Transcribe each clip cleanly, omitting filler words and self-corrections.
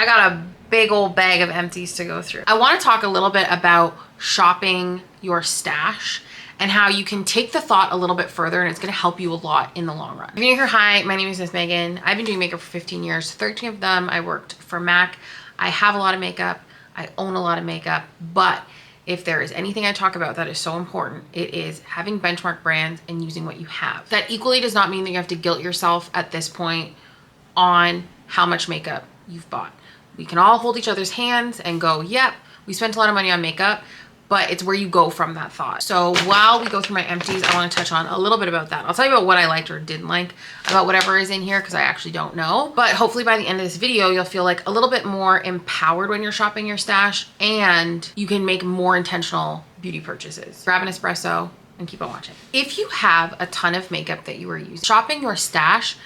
I got a big old bag of empties to go through. I want to talk a little bit about shopping your stash and how you can take the thought a little bit further, and it's going to help you a lot in the long run. If you're new here, hi, my name is Miss Megan. I've been doing makeup for 15 years. 13 of them I worked for MAC. I have a lot of makeup. I own a lot of makeup, but if there is anything I talk about that is so important, it is having benchmark brands and using what you have. That equally does not mean that you have to guilt yourself at this point on how much makeup you've bought. We can all hold each other's hands and go, yep, we spent a lot of money on makeup, but it's where you go from that thought. So while we go through my empties, I want to touch on a little bit about that. I'll tell you about what I liked or didn't like about whatever is in here, because I actually don't know. But hopefully by the end of this video, you'll feel like a little bit more empowered when you're shopping your stash, and you can make more intentional beauty purchases. Grab an espresso and keep on watching. If you have a ton of makeup that you are using, shopping your stash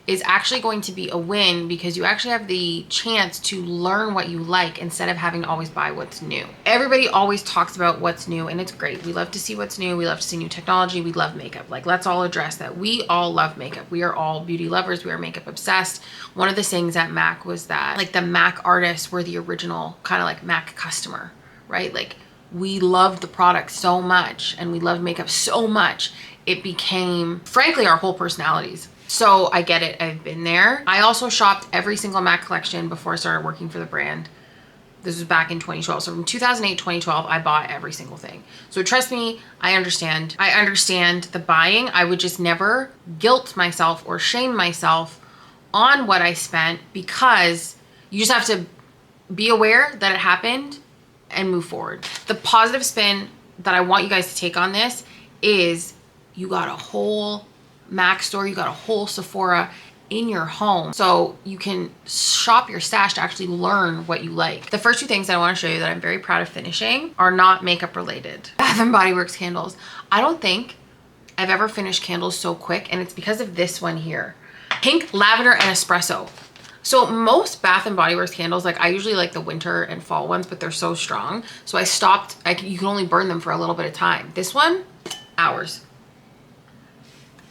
is actually going to be a win, because you actually have the chance to learn what you like instead of having to always buy what's new. Everybody always talks about what's new, and it's great. We love to see what's new. We love to see new technology. We love makeup. Like, let's all address that. We all love makeup. We are all beauty lovers. We are makeup obsessed. One of the things at MAC was that, like, the MAC artists were the original kind of like MAC customer, right? Like, we loved the product so much and we loved makeup so much. It became, frankly, our whole personalities. So I get it, I've been there. I also shopped every single MAC collection before I started working for the brand. This was back in 2012. So from 2008 to 2012, I bought every single thing. So trust me, I understand. I understand the buying. I would just never guilt myself or shame myself on what I spent, because you just have to be aware that it happened and move forward. The positive spin that I want you guys to take on this is you got a whole MAC store, you got a whole Sephora in your home, so you can shop your stash to actually learn what you like. The first two things that I want to show you that I'm very proud of finishing are not makeup related. Bath & Body Works candles. I don't think I've ever finished candles so quick, and it's because of this one here. Pink, lavender, and espresso. So most Bath & Body Works candles, like, I usually like the winter and fall ones, but they're so strong. So I stopped, you can only burn them for a little bit of time. This one, hours.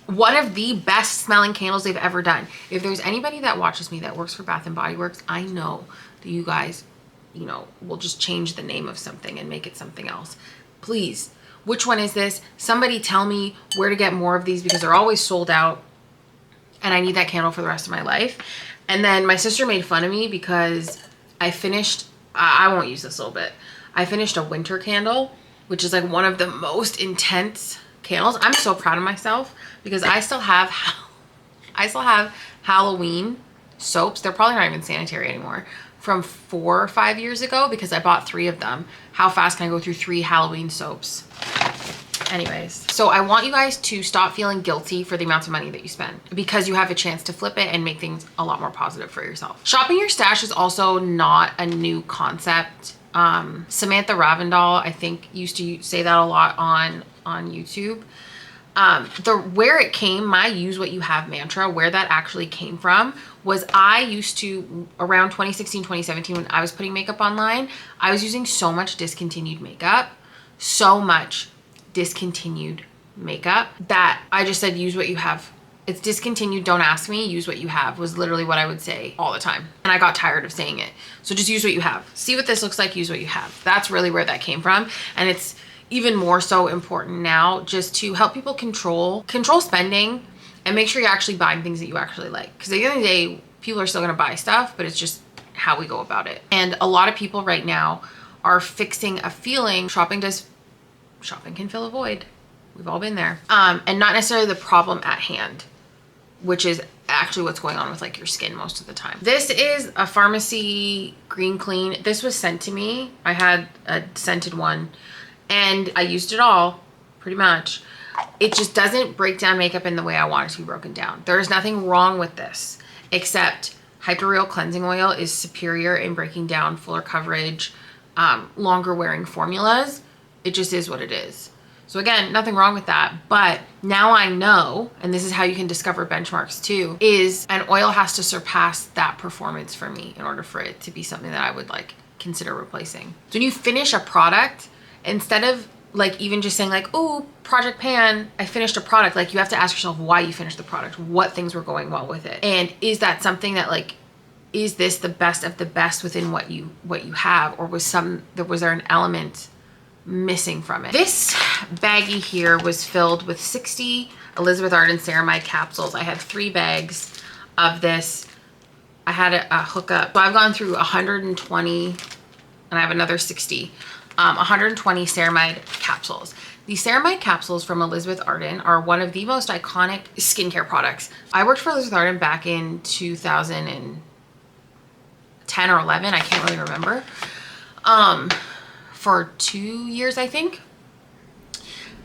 One of the best smelling candles they've ever done. If there's anybody that watches me that works for Bath & Body Works, I know that you guys, you know, will just change the name of something and make it something else. Please, which one is this? Somebody tell me where to get more of these, because they're always sold out and I need that candle for the rest of my life. And then my sister made fun of me because I finished, I won't use this a little bit. I finished a winter candle, which is like one of the most intense candles. I'm so proud of myself because I still have Halloween soaps. They're probably not even sanitary anymore, from 4 or 5 years ago, because I bought 3 of them. How fast can I go through 3 Halloween soaps? Anyways, so I want you guys to stop feeling guilty for the amounts of money that you spend, because you have a chance to flip it and make things a lot more positive for yourself. Shopping your stash is also not a new concept. Samantha Ravindal, I think, used to say that a lot on YouTube. Where it came, my use what you have mantra, where that actually came from was, I used to, around 2016, 2017, when I was putting makeup online, I was using so much discontinued makeup, that I just said, use what you have. It's discontinued, don't ask me, use what you have, was literally what I would say all the time. And I got tired of saying it. So just use what you have. See what this looks like, use what you have. That's really where that came from. And it's even more so important now, just to help people control spending and make sure you're actually buying things that you actually like. Because at the end of the day, people are still gonna buy stuff, but it's just how we go about it. And a lot of people right now are fixing a feeling. Shopping can fill a void. We've all been there. And not necessarily the problem at hand, which is actually what's going on with, like, your skin most of the time. This is a pharmacy green clean. This was sent to me. I had a scented one and I used it all pretty much. It just doesn't break down makeup in the way I want it to be broken down. There is nothing wrong with this, except Hyper-Real Cleansing Oil is superior in breaking down fuller coverage, longer wearing formulas. It just is what it is. So again, nothing wrong with that, but now I know, and this is how you can discover benchmarks too, is an oil has to surpass that performance for me in order for it to be something that I would, like, consider replacing. So when you finish a product, instead of, like, even just saying, like, oh, Project Pan, I finished a product, like, you have to ask yourself why you finished the product, what things were going well with it, and is that something that, like, is this the best of the best within what you have, or was there an element missing from it? This baggie here was filled with 60 Elizabeth Arden ceramide capsules. I had 3 bags of this. I had a hookup. So I've gone through 120 and I have another 60, 120 ceramide capsules. These ceramide capsules from Elizabeth Arden are one of the most iconic skincare products. I worked for Elizabeth Arden back in 2010 or 11. I can't really remember. For 2 years, I think.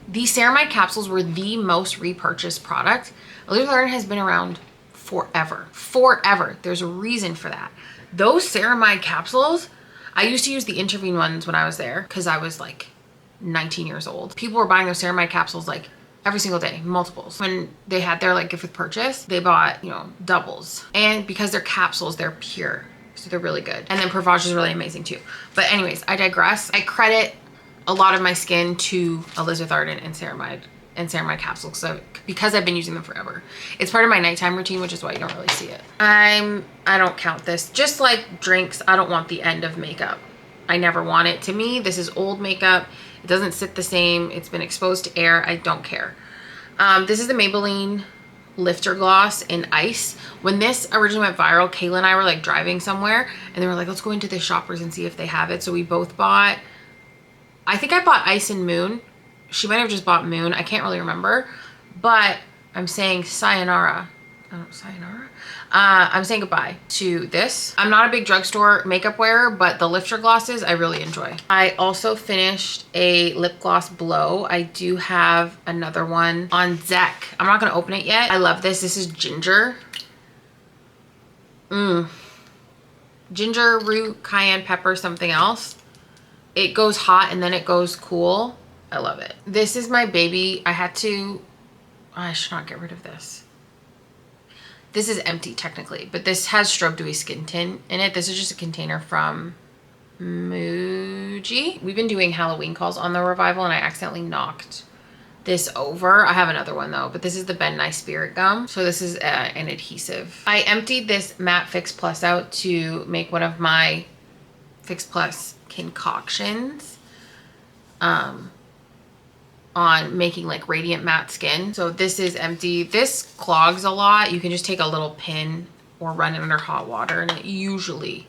These ceramide capsules were the most repurchased product. Elizabeth Arden has been around forever. Forever. There's a reason for that. Those ceramide capsules, I used to use the Intervene ones when I was there because I was like 19 years old. People were buying those ceramide capsules like every single day, multiples. When they had their like gift with purchase, they bought, you know, doubles. And because they're capsules, they're pure. So they're really good. And then Provage is really amazing too. But anyways, I digress. I credit a lot of my skin to Elizabeth Arden and ceramide capsules because I've been using them forever. It's part of my nighttime routine, which is why you don't really see it. I don't count this. Just like drinks, I don't want the end of makeup. I never want it. To me, this is old makeup. It doesn't sit the same. It's been exposed to air. I don't care. This is the Maybelline Lifter Gloss in Ice. When this originally went viral, Kayla and I were like driving somewhere and they were like, let's go into the Shoppers and see if they have it. So we both bought, I think I bought Ice and Moon. She might have just bought Moon. I can't really remember, but I'm saying sayonara. Oh, sayonara? I'm saying goodbye to this. I'm not a big drugstore makeup wearer, but the Lifter glosses I really enjoy. I also finished a lip gloss blow. I do have another one on deck. I'm not gonna open it yet. I love this. This is ginger. Ginger, root, cayenne pepper, something else. It goes hot and then it goes cool. I love it. This is my baby. I should not get rid of this. This is empty technically, but this has Strobe Dewy Skin Tint in it. This is just a container from Muji. We've been doing Halloween calls on the Revival and I accidentally knocked this over. I have another one though, but this is the Ben Nye Spirit Gum. So this is an adhesive. I emptied this Matte Fix Plus out to make one of my Fix Plus concoctions on making like radiant matte skin. So this is empty. This clogs a lot. You can just take a little pin or run it under hot water and it usually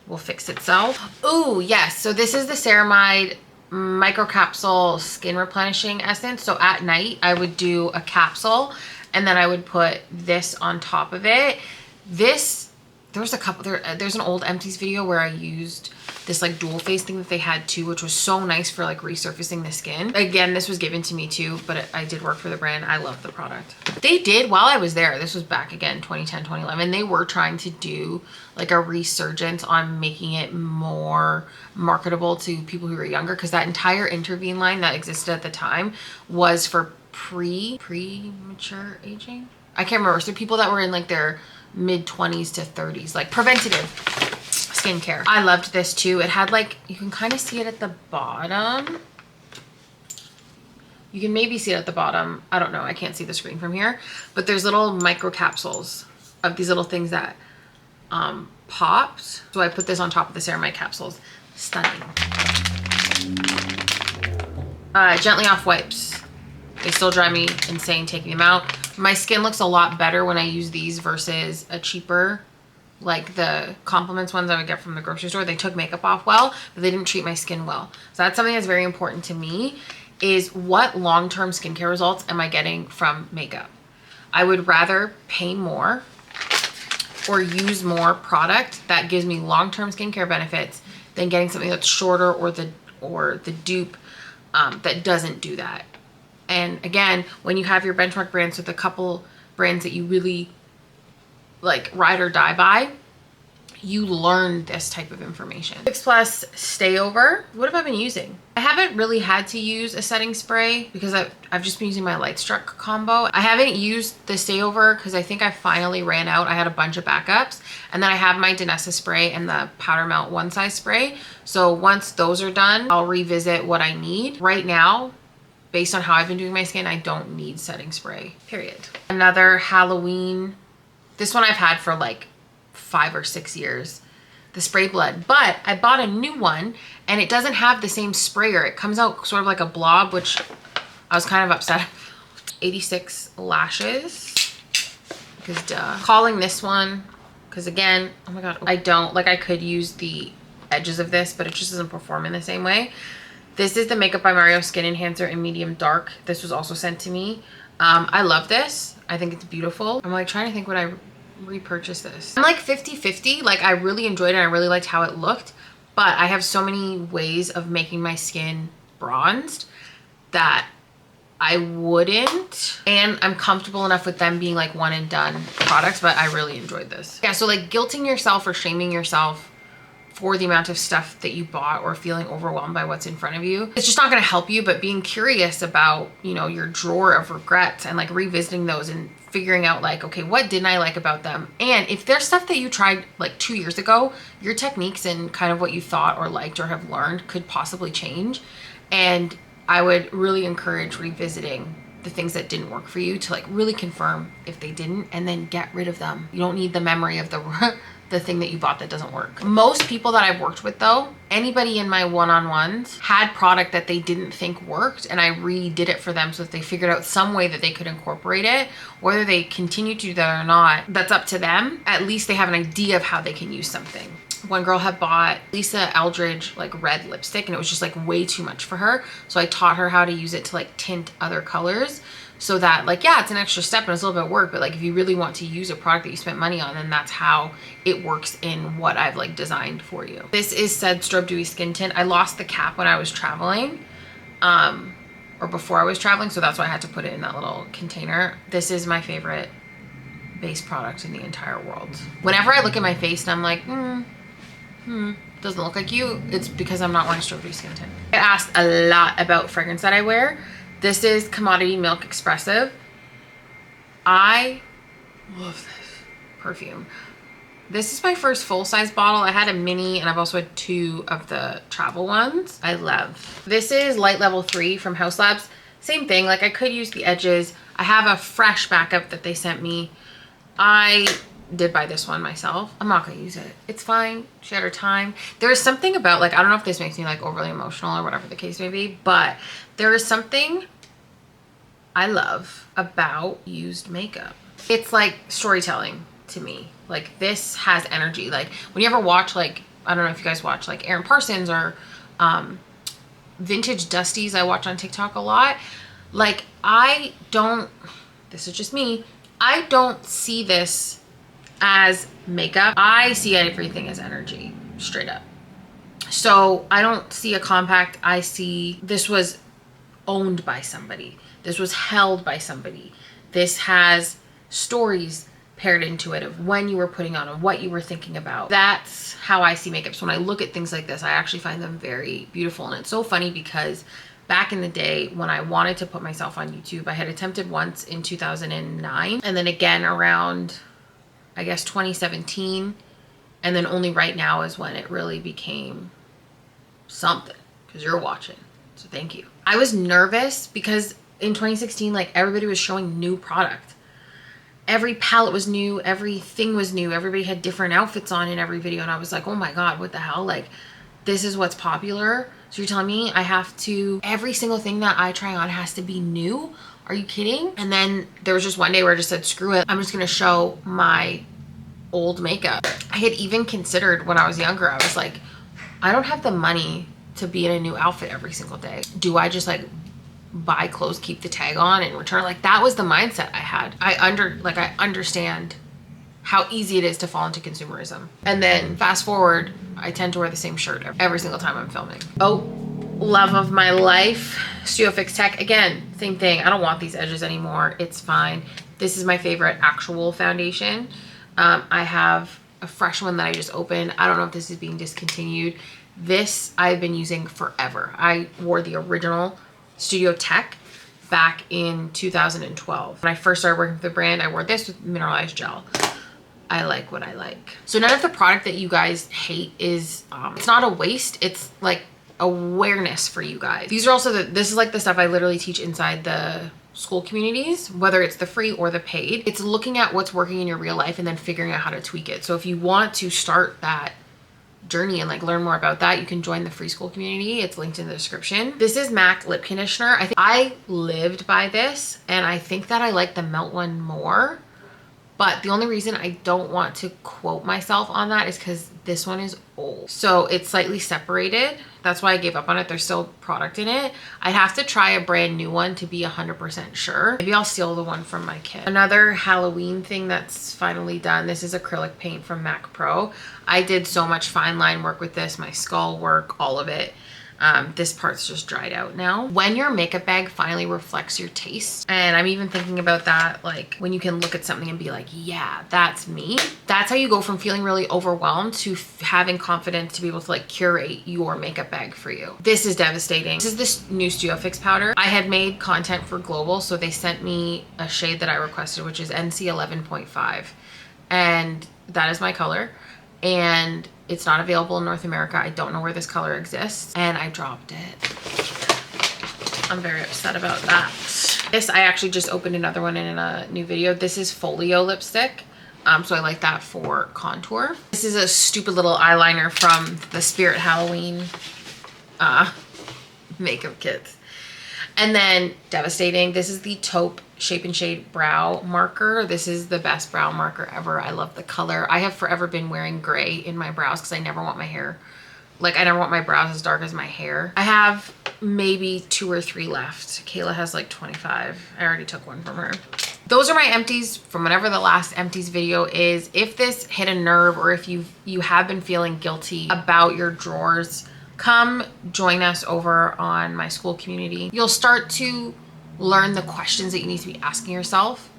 will fix itself. Oh yes, so this is the ceramide microcapsule skin replenishing essence. So at night I would do a capsule and then I would put this on top of it. There's an old empties video where I used this like dual face thing that they had too, which was so nice for like resurfacing the skin. Again, this was given to me too, but I did work for the brand. I love the product. They did, while I was there, this was back again, 2010, 2011, they were trying to do like a resurgence on making it more marketable to people who were younger, because that entire Intervene line that existed at the time was for premature aging. I can't remember. So people that were in like their mid 20s to 30s, like preventative skincare. I loved this too. It had like, you can kind of see it at the bottom. You can maybe see it at the bottom. I don't know. I can't see the screen from here, but there's little micro capsules of these little things that popped. So I put this on top of the ceramide capsules. Stunning. Gently Off wipes. They still drive me insane taking them out. My skin looks a lot better when I use these versus a cheaper, like the Compliments ones I would get from the grocery store. They took makeup off well, but they didn't treat my skin well. So that's something that's very important to me, is what long-term skincare results am I getting from makeup? I would rather pay more or use more product that gives me long-term skincare benefits than getting something that's shorter or the dupe that doesn't do that. And again, when you have your benchmark brands with a couple brands that you really like ride or die by, you learn this type of information. Fix Plus Stay Over. What have I been using? I haven't really had to use a setting spray because I've just been using my Light Struck combo. I haven't used the Stay Over because I think I finally ran out. I had a bunch of backups, and then I have my Danessa spray and the Powder Melt One Size spray. So once those are done, I'll revisit what I need. Right now, based on how I've been doing my skin, I don't need setting spray, period. Another Halloween. This one I've had for like 5 or 6 years, the spray blood. But I bought a new one and it doesn't have the same sprayer. It comes out sort of like a blob, which I was kind of upset about. 86 lashes, because duh. Calling this one, because again, oh my god, I could use the edges of this, but it just doesn't perform in the same way. This is the Makeup by Mario Skin Enhancer in medium dark. This was also sent to me. I love this. I think it's beautiful. I'm like trying to think, would I repurchase this? I'm like 50-50. Like I really enjoyed it. I really liked how it looked, but I have so many ways of making my skin bronzed that I wouldn't, and I'm comfortable enough with them being like one and done products, but I really enjoyed this. Yeah, so like guilting yourself or shaming yourself for the amount of stuff that you bought or feeling overwhelmed by what's in front of you, it's just not going to help you. But being curious about, you know, your drawer of regrets and like revisiting those and figuring out like, okay, what didn't I like about them? And if there's stuff that you tried like 2 years ago, your techniques and kind of what you thought or liked or have learned could possibly change. And I would really encourage revisiting the things that didn't work for you to like really confirm if they didn't, and then get rid of them. You don't need the memory of the thing that you bought that doesn't work. Most people that I've worked with though, anybody in my one-on-ones had product that they didn't think worked, and I redid it for them so that they figured out some way that they could incorporate it. Whether they continue to do that or not, that's up to them. At least they have an idea of how they can use something. One girl had bought Lisa Eldridge like red lipstick, and it was just like way too much for her. So I taught her how to use it to like tint other colors, so that like, yeah, it's an extra step and it's a little bit of work, but like if you really want to use a product that you spent money on, then that's how it works in what I've like designed for you. This is said Strobe Dewy Skin Tint. I lost the cap when I was traveling, or before I was traveling, so that's why I had to put it in that little container. This is my favorite base product in the entire world. Whenever I look at my face and I'm like, doesn't look like you, it's because I'm not wearing Strobe Dewy Skin Tint. I get asked a lot about fragrance that I wear. This is Commodity Milk Expressive. I love this perfume. This is my first full-size bottle. I had a mini and I've also had 2 of the travel ones. I love. This is Light Level 3 from House Labs. Same thing, like I could use the edges. I have a fresh backup that they sent me. I did buy this one myself. I'm not gonna use it. It's fine. She had her time. There is something about like, I don't know if this makes me like overly emotional or whatever the case may be, but there is something I love about used makeup. It's like storytelling to me. Like this has energy. Like when you ever watch like, I don't know if you guys watch like Aaron Parsons or Vintage Dusties, I watch on TikTok a lot. Like this is just me, I don't see this as makeup. I see everything as energy, straight up. So I don't see a compact. I see this was owned by somebody. This was held by somebody. This has stories paired into it of when you were putting on and what you were thinking about. That's how I see makeup. So when I look at things like this, I actually find them very beautiful. And it's so funny because back in the day when I wanted to put myself on YouTube, I had attempted once in 2009 and then again around, I guess, 2017. And then only right now is when it really became something, because you're watching. So thank you. I was nervous because in 2016, like everybody was showing new product. Every palette was new. Everything was new. Everybody had different outfits on in every video. And I was like, oh my God, what the hell? Like, this is what's popular. So you're telling me I have to, every single thing that I try on has to be new? Are you kidding? And then there was just one day where I just said, screw it. I'm just going to show my old makeup. I had even considered when I was younger, I was like, I don't have the money to be in a new outfit every single day. Do I just like buy clothes, keep the tag on and return? Like that was the mindset I had. I understand how easy it is to fall into consumerism. And then fast forward, I tend to wear the same shirt every single time I'm filming. Oh, love of my life, Studio Fix Tech. Again, same thing. I don't want these edges anymore. It's fine. This is my favorite actual foundation. I have a fresh one that I just opened. I don't know if this is being discontinued. This I've been using forever. I wore the original Studio Tech back in 2012. When I first started working with the brand, I wore this with mineralized gel. I like what I like. So none of the product that you guys hate is, it's not a waste. It's like awareness for you guys. These are also this is like the stuff I literally teach inside the Skool communities, whether it's the free or the paid. It's looking at what's working in your real life and then figuring out how to tweak it. So if you want to start that journey and like learn more about that, you can join the free Skool community. It's linked in the description. This is MAC lip conditioner. I think I lived by this and I think that I like the Melt one more. But the only reason I don't want to quote myself on that is because this one is old. So it's slightly separated. That's why I gave up on it. There's still product in it. I'd have to try a brand new one to be 100% sure. Maybe I'll steal the one from my kid. Another Halloween thing that's finally done. This is acrylic paint from MAC Pro. I did so much fine line work with this, my skull work, all of it. This part's just dried out now. When your makeup bag finally reflects your taste, and I'm even thinking about that, like when you can look at something and be like, yeah, that's me. That's how you go from feeling really overwhelmed to having confidence to be able to like curate your makeup bag for you. This is devastating. This is this new Studio Fix powder. I had made content for Global, so they sent me a shade that I requested, which is NC 11.5. And that is my color. And it's not available in North America. I don't know where this color exists and I dropped it. I'm very upset about that. This, I actually just opened another one in a new video. This is Folio lipstick. So I like that for contour. This is a stupid little eyeliner from the Spirit Halloween makeup kits. And then devastating, this is the Taupe Shape and Shade brow marker. This is the best brow marker ever. I love the color. I have forever been wearing gray in my brows because I never want my hair, like I never want my brows as dark as my hair. I have maybe 2 or 3 left. Kayla has like 25. I already took one from her. Those are my empties from whenever the last empties video is. If this hit a nerve or if you have been feeling guilty about your drawers, come join us over on my Skool community. You'll start to learn the questions that you need to be asking yourself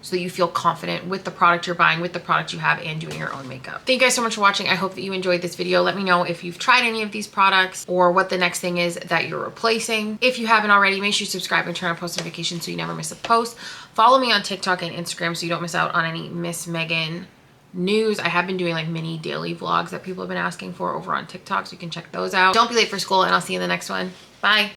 so that you feel confident with the product you're buying, with the product you have, and doing your own makeup. Thank you guys so much for watching. I hope that you enjoyed this video. Let me know if you've tried any of these products or what the next thing is that you're replacing. If you haven't already, make sure you subscribe and turn on post notifications so you never miss a post. Follow me on TikTok and Instagram so you don't miss out on any Miss Megan news. I have been doing like mini daily vlogs that people have been asking for over on TikTok, so you can check those out. Don't be late for school, and I'll see you in the next one. Bye.